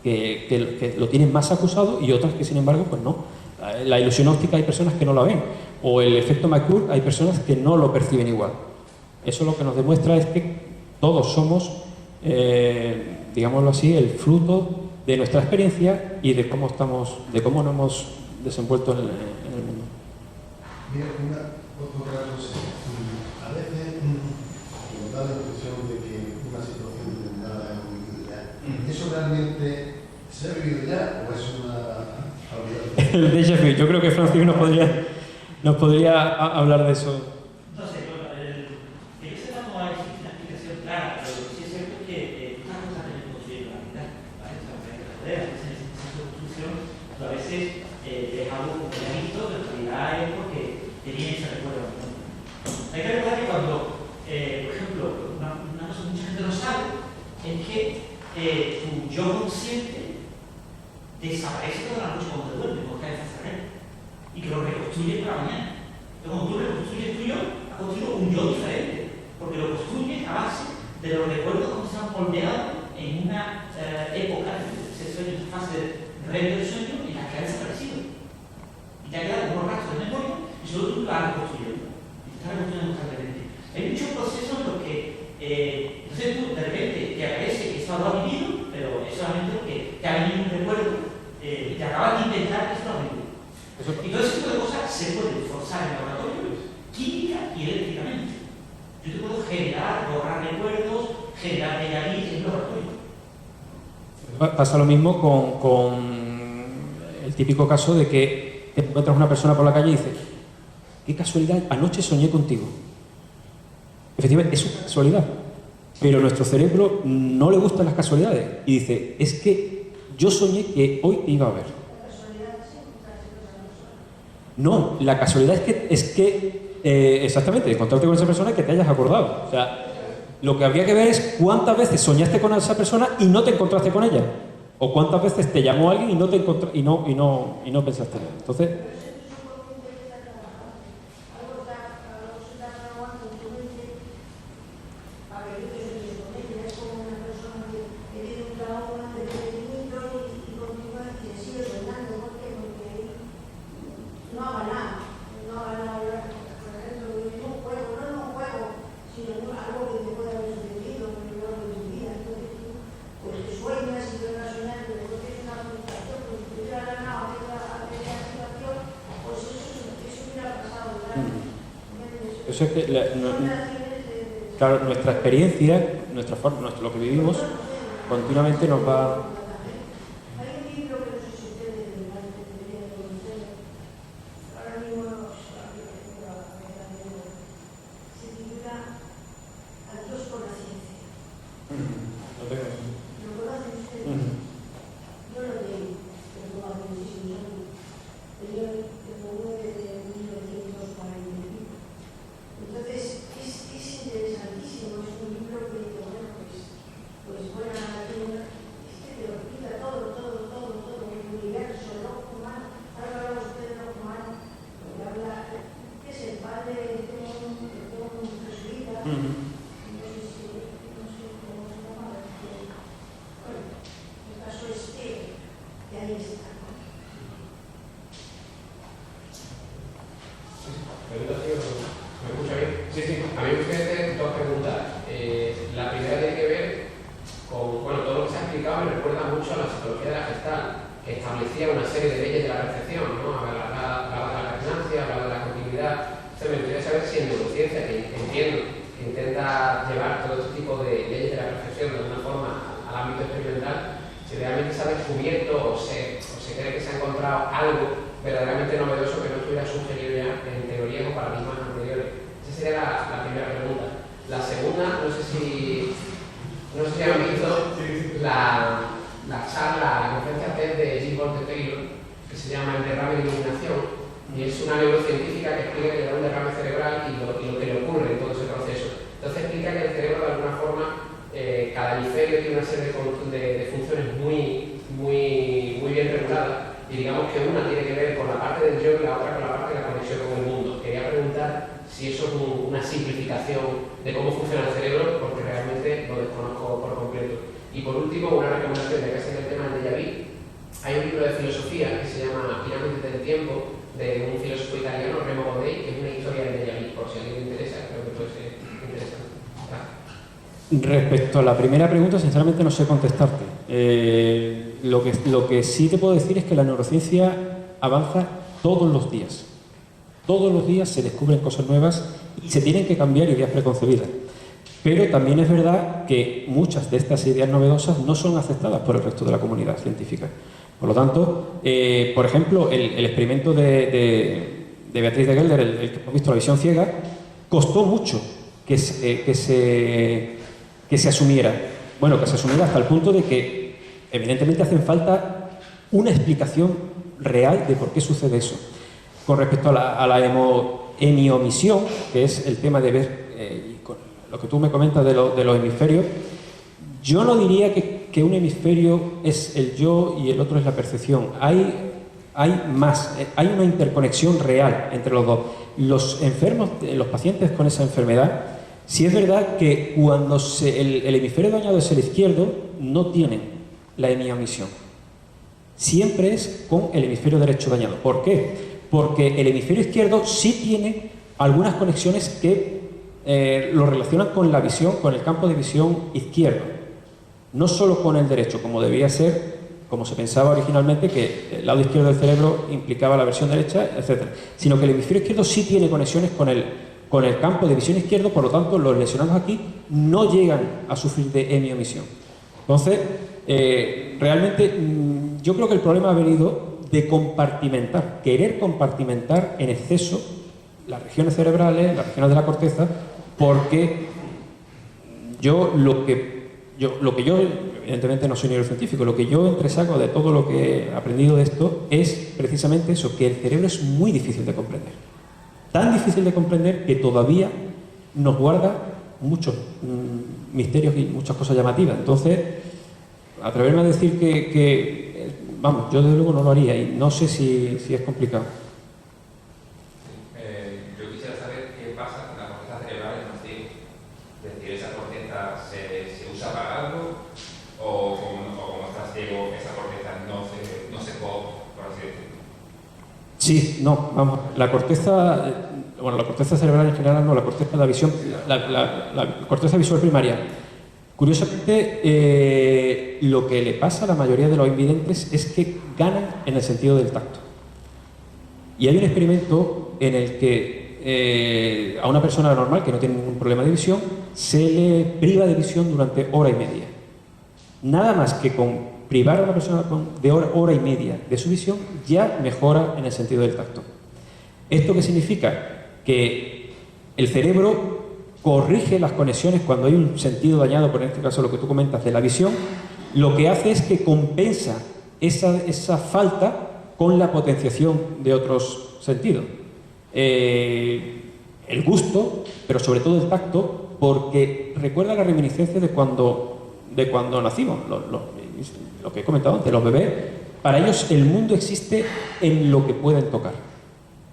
que lo tienen más acusado y otras que sin embargo pues no. La ilusión óptica hay personas que no la ven, o el efecto McClure hay personas que no lo perciben igual. Eso lo que nos demuestra es que todos somos, digámoslo así, el fruto de nuestra experiencia y de cómo nos hemos desenvuelto en el mundo. Mira, otra cosa. A veces nos da la impresión de que una situación determinada es muy vivido ya. ¿Eso realmente se ha vivido ya o es una El déjà vu, yo creo que Francis nos podría hablar de eso. No sé, en ese caso no hay una explicación clara, pero lo que sí es cierto es que estas cosas que hemos construido en la vida, ¿vale? O sea, que las ideas, esa construcción, a veces es algo que ya visto, pero en realidad es porque tenía ese recuerdo. Hay que recordar que cuando, por ejemplo, una cosa que mucha gente no sabe es que tu yo consciente desaparece toda la noche cuando te duermes, porque hay que y que lo reconstruye para mañana. Entonces, cuando tú reconstruyes tu yo, has construido un yo diferente, porque lo construyes a base de los recuerdos que se han moldeado en una época, en esa fase de REM del sueño, en la que ha desaparecido. Y te ha quedado unos rastros de memoria y solo tú lo has reconstruido. Y te estás reconstruyendo constantemente. Hay muchos procesos en los que, entonces tú de repente te aparece que eso lo has vivido, pero es solamente porque te ha venido un recuerdo y te acabas de inventar que eso lo has vivido. Y todo ese tipo de cosas se pueden forzar en el laboratorio, química y eléctricamente. Yo te puedo generar, borrar recuerdos, generar déjà vu en el laboratorio. Pasa lo mismo con el típico caso de que te encuentras una persona por la calle y dices: qué casualidad, anoche soñé contigo. Efectivamente, es una casualidad, pero a nuestro cerebro no le gustan las casualidades y dice: es que yo soñé que hoy te iba a ver. No, la casualidad es que exactamente, encontrarte con esa persona y que te hayas acordado. O sea, lo que habría que ver es cuántas veces soñaste con esa persona y no te encontraste con ella. O cuántas veces te llamó alguien y no te y no pensaste en él. Entonces, eso es que claro, nuestra experiencia, nuestra forma, lo que vivimos, continuamente nos va. ¿Me escucha bien? Sí, sí. A mí me gustaría hacer dos preguntas. La sociología de la Gestalt, que establecía una serie de leyes de la percepción, ¿no? Hablaba de la resonancia, hablaba de la continuidad. Entonces me gustaría saber si en neurociencia, que entiendo que intenta llevar todo este tipo de leyes de la percepción de alguna forma al ámbito experimental, si realmente se ha descubierto o se cree que se ha encontrado algo verdaderamente novedoso que no estuviera sugerido ya en teorías o paradigmas anteriores. Esa sería la primera pregunta. La segunda, no sé si han visto la charla, la conferencia TED de Jim Bolte Taylor, que se llama El derrame de iluminación, y es una neurocientífica que explica que le da un derrame cerebral y lo que le ocurre en todo ese proceso. Entonces explica que el cerebro de alguna forma, cada hemisferio tiene una serie de funciones muy bien reguladas, y digamos que una tiene que ver con la parte del yo y la otra con la parte de la conexión con el mundo. Quería preguntar si eso es una simplificación de cómo funciona el cerebro, porque realmente lo desconozco por completo. Y por último, una recomendación, ya que es el tema del déjà vu. Hay un libro de filosofía que se llama Pirámides del Tiempo, de un filósofo italiano, Remo Godey, que es una historia del déjà vu, por si a alguien le interesa, creo que puede ser interesante. Respecto a la primera pregunta, sinceramente no sé contestarte. Lo que sí te puedo decir es que la neurociencia avanza todos los días. Todos los días se descubren cosas nuevas y se tienen que cambiar ideas preconcebidas. Pero también es verdad que muchas de estas ideas novedosas no son aceptadas por el resto de la comunidad científica. Por lo tanto, por ejemplo, el experimento de Beatriz de Gelder, el que hemos visto, la visión ciega, costó mucho que se asumiera. Bueno, que se asumiera hasta el punto de que evidentemente hacen falta una explicación real de por qué sucede eso. Con respecto a la hemiomisión, que es el tema de ver, con lo que tú me comentas de los hemisferios, yo no diría que un hemisferio es el yo y el otro es la percepción. Hay más, hay una interconexión real entre los dos. Los enfermos, los pacientes con esa enfermedad, sí es verdad que cuando el hemisferio dañado es el izquierdo, no tienen la hemiomisión. Siempre es con el hemisferio derecho dañado. ¿Por qué? Porque el hemisferio izquierdo sí tiene algunas conexiones que lo relacionan con la visión, con el campo de visión izquierdo. No solo con el derecho, como debía ser, como se pensaba originalmente, que el lado izquierdo del cerebro implicaba la versión derecha, etc. Sino que el hemisferio izquierdo sí tiene conexiones con el campo de visión izquierdo, por lo tanto, los lesionados aquí no llegan a sufrir de hemiomisión. Entonces, realmente, yo creo que el problema ha venido de compartimentar, querer compartimentar en exceso las regiones cerebrales, las regiones de la corteza, porque evidentemente no soy neurocientífico, lo que yo entresaco de todo lo que he aprendido de esto es precisamente eso, que el cerebro es muy difícil de comprender. Tan difícil de comprender que todavía nos guarda muchos misterios y muchas cosas llamativas. Entonces, atreverme a decir vamos, yo desde luego no lo haría y no sé si es complicado. Yo quisiera saber qué pasa con la corteza cerebral en los ciegos. Es decir, ¿esa corteza se usa para algo? ¿O como estás ciego, esa corteza no se puede, por así decirlo? Sí, no, vamos, la corteza cerebral en general no, la corteza de la visión, la corteza visual primaria. Curiosamente, lo que le pasa a la mayoría de los invidentes es que ganan en el sentido del tacto. Y hay un experimento en el que a una persona normal que no tiene ningún problema de visión se le priva de visión durante hora y media. Nada más que con privar a una persona de hora y media de su visión ya mejora en el sentido del tacto. ¿Esto qué significa? Que el cerebro corrige las conexiones cuando hay un sentido dañado, por en este caso lo que tú comentas de la visión, lo que hace es que compensa esa falta con la potenciación de otros sentidos. El gusto, pero sobre todo el tacto, porque recuerda la reminiscencia de cuando nacimos, lo que he comentado antes, los bebés, para ellos el mundo existe en lo que pueden tocar.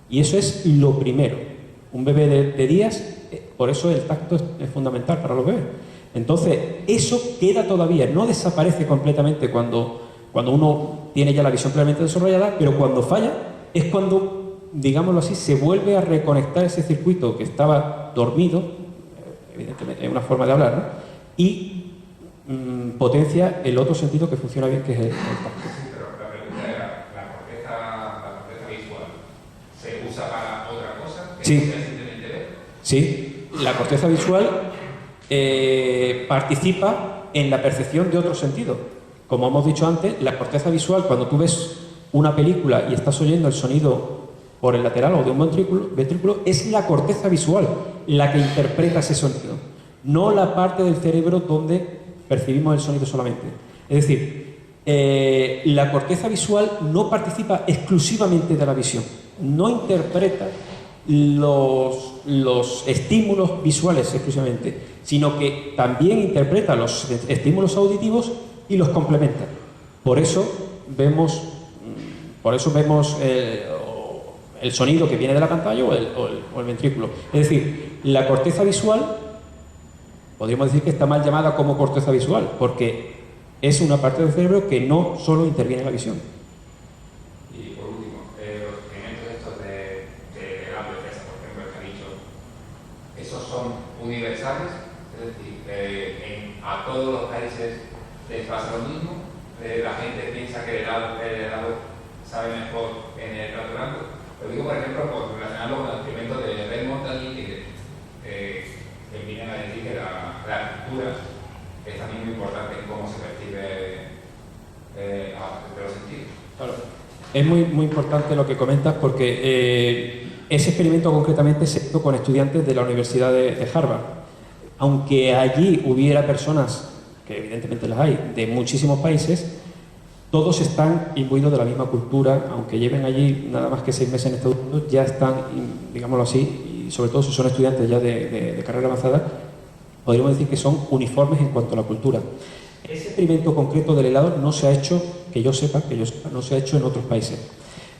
Y eso es lo primero. Un bebé de días, por eso el tacto es fundamental para los bebés. Entonces, eso queda todavía, no desaparece completamente cuando uno tiene ya la visión plenamente desarrollada, pero cuando falla es cuando, digámoslo así, se vuelve a reconectar ese circuito que estaba dormido, evidentemente es una forma de hablar, ¿no? Y potencia el otro sentido que funciona bien, que es el tacto. Sí, pero la pregunta era, ¿la corteza visual se usa para otra cosa? ¿Que Sí. no sea simplemente ver? Sí, la corteza visual participa en la percepción de otro sentido. Como hemos dicho antes, la corteza visual, cuando tú ves una película y estás oyendo el sonido por el lateral o de un ventrículo, es la corteza visual la que interpreta ese sonido, no la parte del cerebro donde percibimos el sonido solamente. Es decir, la corteza visual no participa exclusivamente de la visión, no interpreta los estímulos visuales exclusivamente, sino que también interpreta los estímulos auditivos y los complementa. Por eso vemos el sonido que viene de la pantalla o el ventrículo. Es decir, la corteza visual, podríamos decir que está mal llamada como corteza visual, porque es una parte del cerebro que no solo interviene en la visión. Y por último, los experimentos estos de helado de fresa, por ejemplo, el que ha dicho, ¿esos son universales? Es decir, a todos los países les pasa lo mismo. La gente piensa que el helado sabe mejor en el restaurante. Lo digo, por ejemplo, por relacionarlo con el experimento de Red Mountain, que vienen a decir que la cultura es también muy importante en cómo se percibe de los sentidos. Claro. Es muy importante lo que comentas, porque ese experimento concretamente se hizo con estudiantes de la Universidad de Harvard. Aunque allí hubiera personas, que evidentemente las hay, de muchísimos países, todos están imbuidos de la misma cultura. Aunque lleven allí nada más que 6 meses en Estados Unidos, ya están, digámoslo así, y sobre todo si son estudiantes ya de carrera avanzada, podríamos decir que son uniformes en cuanto a la cultura. Ese experimento concreto del helado no se ha hecho, que yo sepa, no se ha hecho en otros países.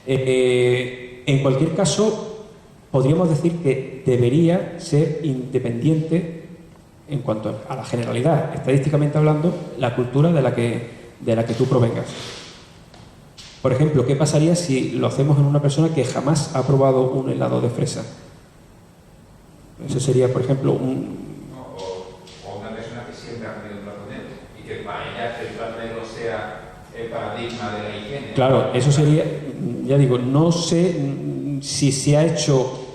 En cualquier caso, podríamos decir que debería ser independiente en cuanto a la generalidad, estadísticamente hablando, la cultura de la que tú provengas. Por ejemplo, ¿qué pasaría si lo hacemos en una persona que jamás ha probado un helado de fresa? Eso sería, por ejemplo, O una persona que siempre ha comido un plato negro y que para ella el plato negro sea el paradigma de la higiene. Claro, eso sería, ya digo, no sé si se ha hecho,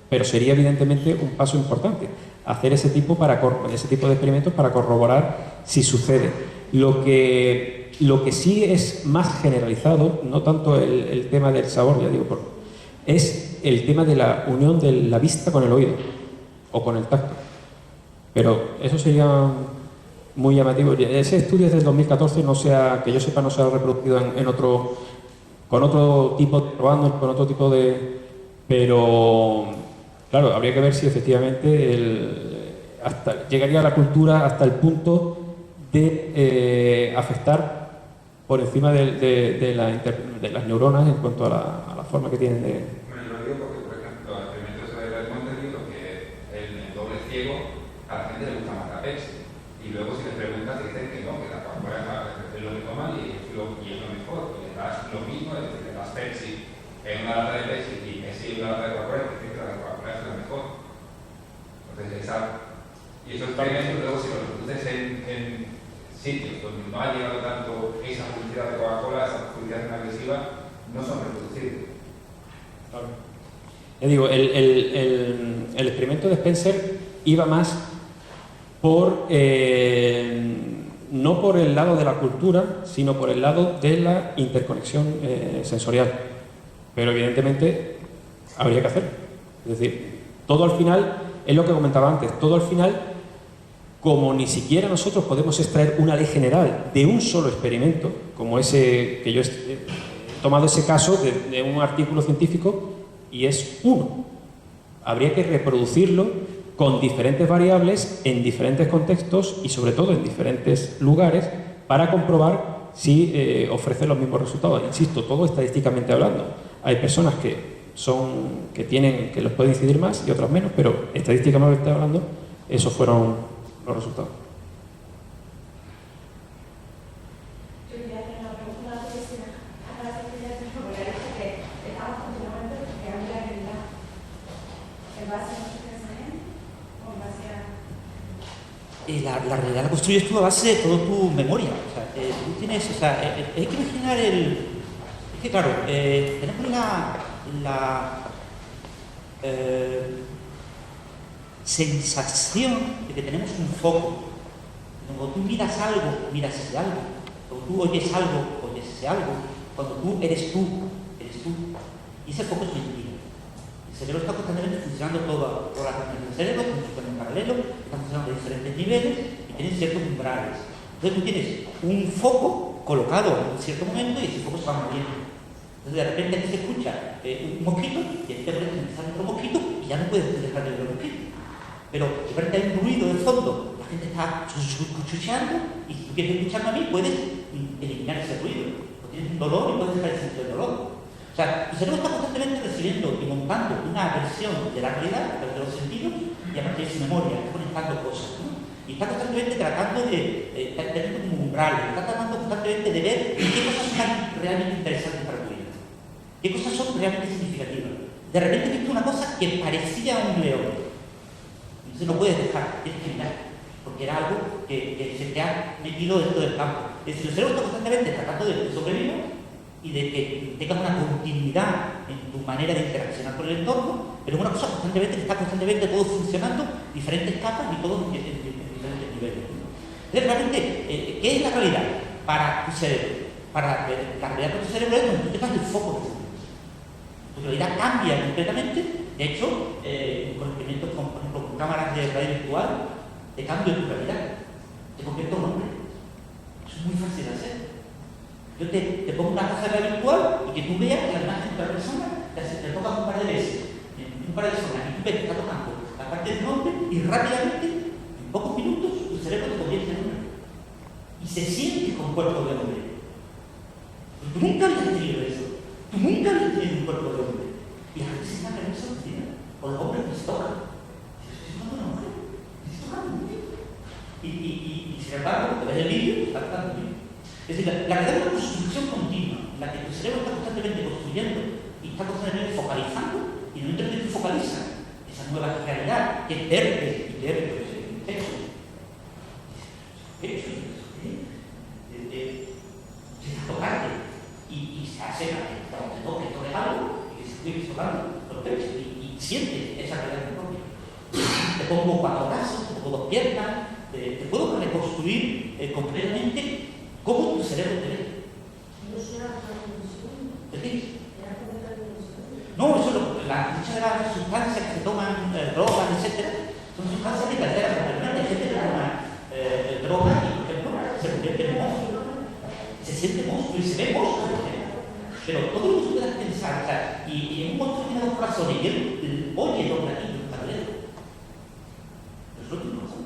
pero sería evidentemente un paso importante hacer ese tipo de experimentos para corroborar si sucede. Lo que sí es más generalizado, no tanto el tema del sabor, ya digo, es el tema de la unión de la vista con el oído o con el tacto. Pero eso sería muy llamativo. Ese estudio es del 2014, que yo sepa, no se ha reproducido con otro tipo de... Pero, claro, habría que ver si efectivamente llegaría a la cultura hasta el punto de afectar por encima de las neuronas en cuanto a la forma que tienen de... Bueno, yo lo digo porque, por ejemplo, los experimentos de Red Mountain, lo que el doble ciego, a la gente le gusta más la Pepsi. Y luego si les preguntas, te dicen que no, que la Coca-Cola es lo que toman y es lo mejor. Y le das lo mismo, es decir, le das Pepsi en una lata de Pepsi y Pepsi en una lata de Coca-Cola, es decir, que la Coca-Cola es la mejor. Entonces, y esos experimentos luego si los reproduces en sitios donde no ha llegado tanto esa publicidad de Coca-Cola, esa publicidad tan agresiva, no son reproducibles. Claro. Ya digo, el experimento de Spencer iba más no por el lado de la cultura, sino por el lado de la interconexión sensorial. Pero evidentemente habría que hacerlo. Es decir, todo al final, es lo que comentaba antes, todo al final, como ni siquiera nosotros podemos extraer una ley general de un solo experimento, como ese que yo he tomado ese caso de un artículo científico y es uno. Habría que reproducirlo con diferentes variables en diferentes contextos y sobre todo en diferentes lugares para comprobar si ofrece los mismos resultados. Insisto, todo estadísticamente hablando. Hay personas que los pueden incidir más y otras menos, pero estadísticamente hablando, esos fueron los resultados. Yo quería hacer una pregunta antes de la secretaria, porque ha dicho que estamos continuamente creando la realidad en base a nuestro pensamiento o en base a... la realidad la construyes tú a base de toda tu memoria. O sea, tú tienes, o sea, hay que imaginar es que claro, tenemos la sensación de que tenemos un foco. Cuando tú miras algo, miras ese algo. Cuando tú oyes algo, oyes ese algo. Cuando tú eres tú, eres tú. Y ese foco es mentira. El cerebro está constantemente funcionando todas las regiones del cerebro, funciona en paralelo, está funcionando a diferentes niveles y tienen ciertos umbrales. Entonces tú tienes un foco colocado en un cierto momento y ese foco se va moviendo. Entonces de repente aquí se escucha un mosquito y aquí te puedes empezar otro mosquito y ya no puedes dejar de ver el mosquito. Pero de repente hay un ruido de fondo, la gente está chucheando y si tú quieres escucharme a mí puedes eliminar ese ruido. O tienes un dolor y puedes dejar el sentido del dolor. O sea, tu cerebro está constantemente recibiendo y montando una versión de la realidad, de los sentidos, y a partir de su memoria, está conectando cosas, ¿no? Y está constantemente tratando de tener como umbrales, está tratando constantemente de ver qué cosas son realmente interesantes para tu vida, qué cosas son realmente significativas. De repente he visto una cosa que parecía un león, entonces no puedes dejar, tienes que mirar, porque era algo que se te ha metido dentro del campo. Es decir, el cerebro está constantemente tratando de sobrevivir y de que tengas una continuidad en tu manera de interaccionar con el entorno, pero es una cosa constantemente que está constantemente todo funcionando, diferentes capas y todos en diferentes niveles. Entonces, realmente, ¿qué es la realidad para tu cerebro? La realidad para tu cerebro es cuando tú tengas el foco de tu vida. Tu realidad cambia completamente. De hecho, con experimentos con, por ejemplo, con cámaras de realidad virtual, te cambia tu realidad, te convierte en un hombre. Eso es muy fácil de hacer. Yo te pongo una cosa virtual y que tú veas que la imagen de la persona te toca un par de veces, un par de zonas, y tú ves que está tocando la parte del nombre y rápidamente, en pocos minutos, tu cerebro te convierte en hombre. Y se siente con cuerpo de hombre. Tú nunca habías tenido eso. Tú nunca habías tenido un cuerpo de hombre. Y a veces se está eso con los hombres que se tocan. ¿Estoy tocando una mujer? ¿Estoy tocando un hombre? Y sin embargo, te ves el vídeo y está tocando un hombre. Es decir, la realidad es una construcción continua, en la que tu cerebro está constantemente construyendo y está constantemente focalizando, y en el momento en que tú focalizas esa nueva realidad, que es verde y verde, se tocarte y se hace cuando te toques algo y que se estuviese tocando los pechos y sientes esa realidad propia. Te pongo 4 brazos, te pongo 2 piernas, te puedo reconstruir completamente cómo tu cerebro te ve. ¿De qué? No, eso muchas de las sustancias que se toman, drogas, etc., son sustancias que alteran completamente. Hay gente que toma drogas y, por ejemplo, se convierte en monstruo. Se siente monstruo y se ve monstruo. Pero todo lo que tú puedas pensar, o sea, y un monstruo tiene 2 corazones y él oye los latidos paralelos. Pero eso no pasa.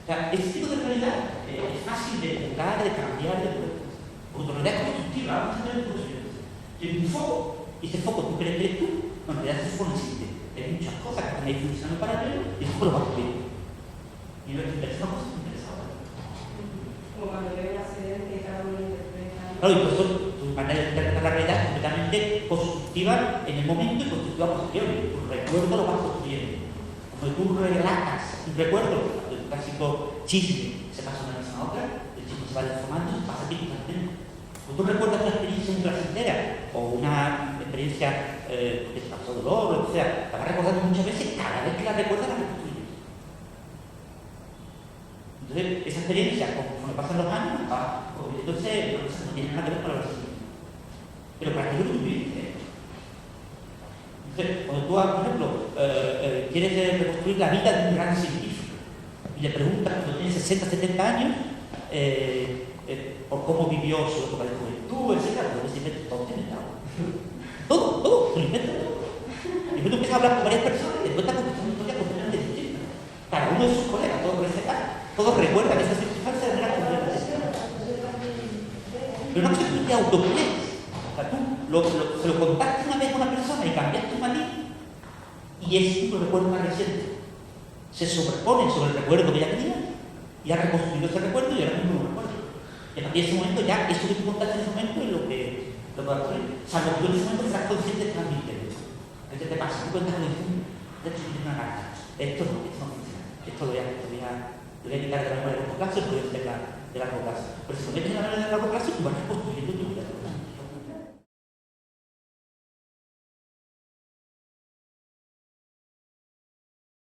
O sea, ese tipo de realidad es fácil de tocar, de cambiar, de cuerpo. Porque tu realidad es constructiva, vamos a tener construcciones. Tienes un foco, y ese foco tú crees que eres tú, no, en realidad ese foco no existe. Hay muchas cosas que están ahí funcionando en paralelo y el foco lo va a cubrir. Y no es interesante, una cosa que me interesa ahora. Como cuando veo un accidente y cada uno interpreta. Claro, y por eso tu manera de interpretar la realidad es completamente constructiva en el momento y constructiva posterior. Tu recuerdo lo vas construyendo. Cuando tú relatas un recuerdo, el clásico chisme, se pasa de una persona a otra, el chisme se va deformando, pasa a ti constantemente. Cuando tú recuerdas una experiencia muy placentera o una experiencia que te pasó dolor o lo que sea, la vas recordando muchas veces, cada vez que la recuerdas la reconstruyes. Entonces, esa experiencia, conforme pasan los años, va convirtiéndose, no tiene nada que ver con la siguiente. Pero para que tú viviste. Entonces, cuando tú, por ejemplo, quieres reconstruir la vida de un gran científico y le preguntas cuando tiene 60, 70 años por cómo vivió su época de juventud, etc., pues se inventa todo, todo, se lo inventa todo. Y después tú empiezas a hablar con varias personas y después te contando una historia completamente distinta. Cada uno de sus colegas, todos todos recuerdan esa circunstancia de manera completamente distinta. Pero una cosa que tú te autocrees. O sea, tú se lo contaste una vez a una persona y cambiaste un matiz y es un recuerdo más reciente. Se sobrepone sobre el recuerdo que ya tenía y ha reconstruido ese recuerdo y ahora mismo lo recuerdo. Y a partir de ese momento ya eso que tú contaste en ese momento es lo que va a ocurrir. Salvo que tú en ese momento serás consciente de transmitirlo. ¿Qué te pasa? Tú cuentas con el fondo, de hecho tienes una carta. Esto no funciona. Esto lo voy a podría indicar de la memoria de corto plazo, podría ser de largo plazo. Pero si lo metes en la memoria de largo plazo, tú vas reconstruyendo tu